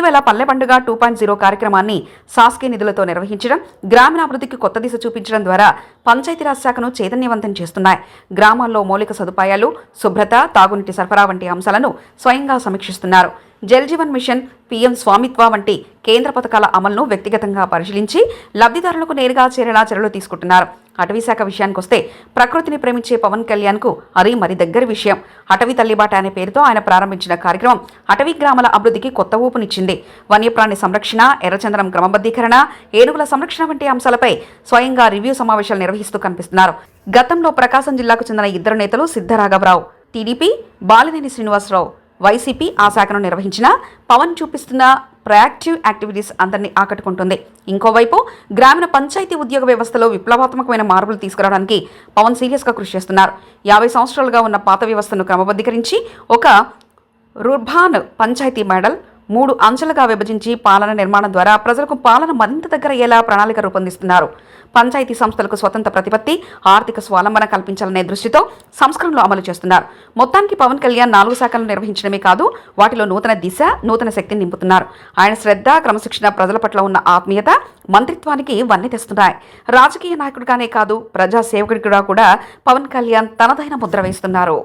ఇటీవల పల్లె పండుగ 2.0 కార్యక్రమాన్ని శాసకీయ నిధులతో నిర్వహించడం, గ్రామీణాభివృద్ధికి కొత్త దిశ చూపించడం ద్వారా పంచాయతీరాజ్ శాఖను చైతన్యవంతం చేస్తున్నాయి. గ్రామాల్లో మౌలిక సదుపాయాలు, శుభ్రత, తాగునీటి సరఫరా వంటి అంశాలను స్వయంగా సమీక్షిస్తున్నారు. జల్ జీవన్ మిషన్, పీఎం స్వామిత్వ వంటి కేంద్ర పథకాల అమలును వ్యక్తిగతంగా పరిశీలించి లబ్ధిదారులకు నేరుగా చేరేలా చర్యలు తీసుకుంటున్నారు. అటవీ శాఖ విషయానికొస్తే ప్రకృతిని ప్రేమించే పవన్ కళ్యాణ్కు అది మరి దగ్గరి విషయం. అటవీ తల్లిబాట అనే పేరుతో ఆయన ప్రారంభించిన కార్యక్రమం అటవీ గ్రామాల అభివృద్ధికి కొత్త ఊపునిచ్చింది. వన్యప్రాణి సంరక్షణ, ఎర్రచందనం క్రమబద్ధీకరణ, ఏనుగుల సంరక్షణ వంటి అంశాలపై స్వయంగా రివ్యూ సమావేశాలు నిర్వహిస్తూ కనిపిస్తున్నారు. గతంలో ప్రకాశం జిల్లాకు చెందిన ఇద్దరు నేతలు సిద్ధరాఘవరావు టీడీపీ, బాలినేని శ్రీనివాసరావు వైసీపీ ఆ శాఖను నిర్వహించిన పవన్ చూపిస్తున్న ప్రయాక్టివ్ యాక్టివిటీస్ అందరినీ ఆకట్టుకుంటుంది. ఇంకోవైపు గ్రామీణ పంచాయతీ ఉద్యోగ వ్యవస్థలో విప్లవాత్మకమైన మార్పులు తీసుకురావడానికి పవన్ సీరియస్గా కృషి చేస్తున్నారు. 50 సంవత్సరాలుగా ఉన్న పాత వ్యవస్థను క్రమబద్ధీకరించి ఒక రుర్బాన్ పంచాయతీ మోడల్ 3 అంచెలుగా విభజించి పాలన నిర్మాణం ద్వారా ప్రజలకు పాలన మరింత దగ్గర అయ్యేలా ప్రణాళిక రూపొందిస్తున్నారు. పంచాయతీ సంస్థలకు స్వతంత్ర ప్రతిపత్తి, ఆర్థిక స్వాలంబన కల్పించాలనే దృష్టితో సంస్కరణలు అమలు చేస్తున్నారు. మొత్తానికి పవన్ కళ్యాణ్ 4 శాఖలను నిర్వహించడమే కాదు, వాటిలో నూతన దిశ, నూతన శక్తిని నింపుతున్నారు. ఆయన శ్రద్ధ, క్రమశిక్షణ, ప్రజల పట్ల ఉన్న ఆత్మీయత మంత్రిత్వానికి వన్నె తెస్తున్నాయి. రాజకీయ నాయకుడిగానే కాదు, ప్రజా సేవకుడిగా కూడా పవన్ కళ్యాణ్ తనదైన ముద్ర వేస్తున్నారు.